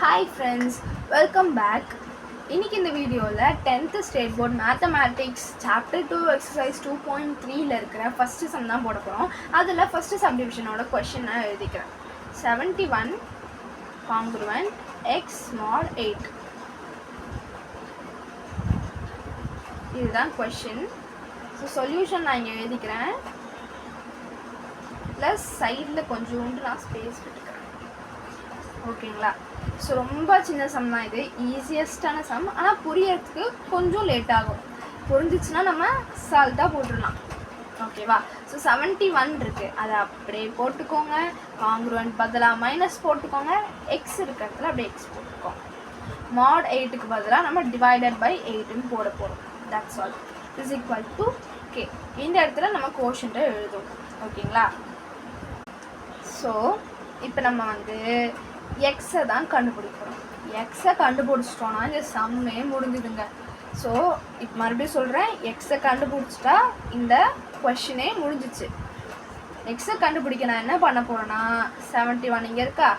Hi friends, welcome back. இன்னைக்கு இந்த வீடியோவில் 10th state board mathematics chapter 2 exercise 2.3ல இருக்கிற ஃபஸ்ட்டு சம் தான் போட போகிறோம். அதில் ஃபஸ்ட்டு சப்டிவிஷனோட கொஷின் நான் எழுதிக்கிறேன். 71 congruent x mod 8. இதுதான் கொஷின். ஸோ சொல்யூஷன் நான் இங்கே எழுதிக்கிறேன். ப்ளஸ் சைடில் கொஞ்சோண்டு நான் ஸ்பேஸ் விட்டுக்கிறேன். ஓகேங்களா? ஸோ ரொம்ப சின்ன சம் தான் இது, ஈஸியஸ்டான சம். ஆனால் புரியறதுக்கு கொஞ்சம் லேட் ஆகும். புரிஞ்சிச்சுன்னா நம்ம சால்ட்டாக போட்டுடலாம். ஓகேவா? ஸோ 71 இருக்குது, அதை அப்படியே போட்டுக்கோங்க. காங்க்ருவன்ட் பதிலாக மைனஸ் போட்டுக்கோங்க. எக்ஸ் இருக்கிறதுல அப்படியே எக்ஸ் போட்டுக்கோங்க. மாட் 8க்கு பதிலாக நம்ம டிவைடட் பை 8ன்னு போட போகிறோம். That's all. Is equal to K. இந்த இடத்துல நம்ம கோஷன்ட்டை எழுதுவோம். ஓகேங்களா? ஸோ இப்போ நம்ம வந்து எக்ஸை தான் கண்டுபிடிக்கிறோம். எக்ஸை கண்டுபிடிச்சிட்டோன்னா இந்த சம்மே முடிஞ்சுதுங்க. ஸோ இப்போ மறுபடியும் சொல்கிறேன், எக்ஸை கண்டுபிடிச்சிட்டா இந்த கொஷினே முடிஞ்சிச்சு. எக்ஸை கண்டுபிடிக்க நான் என்ன பண்ண போகிறேன்னா, 71 இங்கே இருக்கா,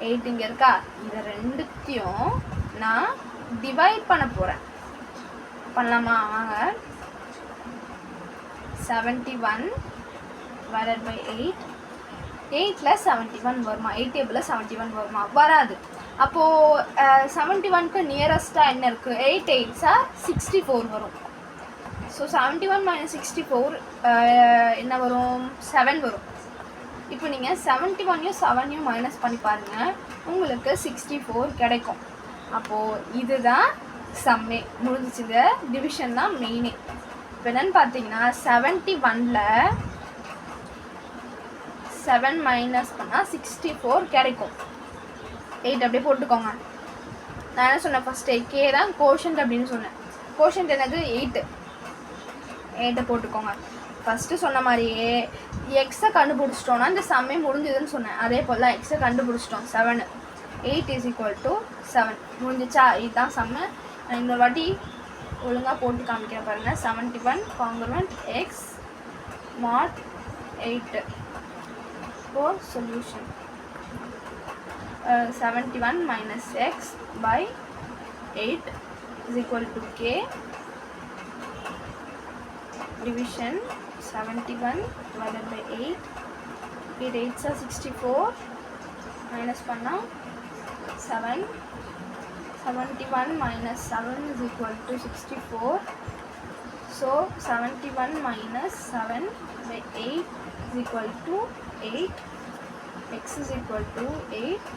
8 இங்கே இருக்கா, இந்த ரெண்டுத்தையும் நான் டிவைட் பண்ண போகிறேன். பண்ணலாமா? வாங்க. 71 divided by 8. 8ல் 71 வருமா? 8 டேபிளில் 71 வருமா? வராது. அப்போது 71க்கு நியரஸ்ட்டாக என்ன இருக்குது? 8 8s 64 வரும். ஸோ 71 - 64 என்ன வரும்? 7 வரும். இப்போ நீங்கள் 71யும் 7யும் மைனஸ் பண்ணி பாருங்கள், உங்களுக்கு 64 கிடைக்கும். அப்போது இதுதான் சம்மே முடிஞ்சிச்சு. இந்த டிவிஷன் தான் மெயினே. இப்போ என்னென்னு பார்த்தீங்கன்னா, 71ல் 7 மைனஸ் பண்ணால் 64 கிடைக்கும். 8 அப்படியே போட்டுக்கோங்க. நான் என்ன சொன்னேன் ஃபஸ்ட்டு? கே தான் கோஷன்ட் அப்படின்னு சொன்னேன். கோஷன்ட் என்னது? 8 போட்டுக்கோங்க. ஃபஸ்ட்டு சொன்ன மாதிரியே எக்ஸை கண்டுபிடிச்சிட்டோன்னா இந்த சம்மே முடிஞ்சதுன்னு சொன்னேன். அதே போல் எக்ஸை கண்டுபிடிச்சிட்டோம். 7 8 இஸ் ஈக்குவல் டு 7 முடிஞ்சிச்சா? இதுதான் சம்மு. நான் இந்த வாட்டி ஒழுங்காக போட்டு காமிக்கிறேன் பாருங்கள். 71 congruent x mod 8. For solution, 71 minus x by 8 is equal to k. Division 71 divided by 8. 8 8s are 64. Minus panna 7. 71 minus 7 is equal to 64. So 71 minus 7 by 8 is equal to 8. X is equal to 8.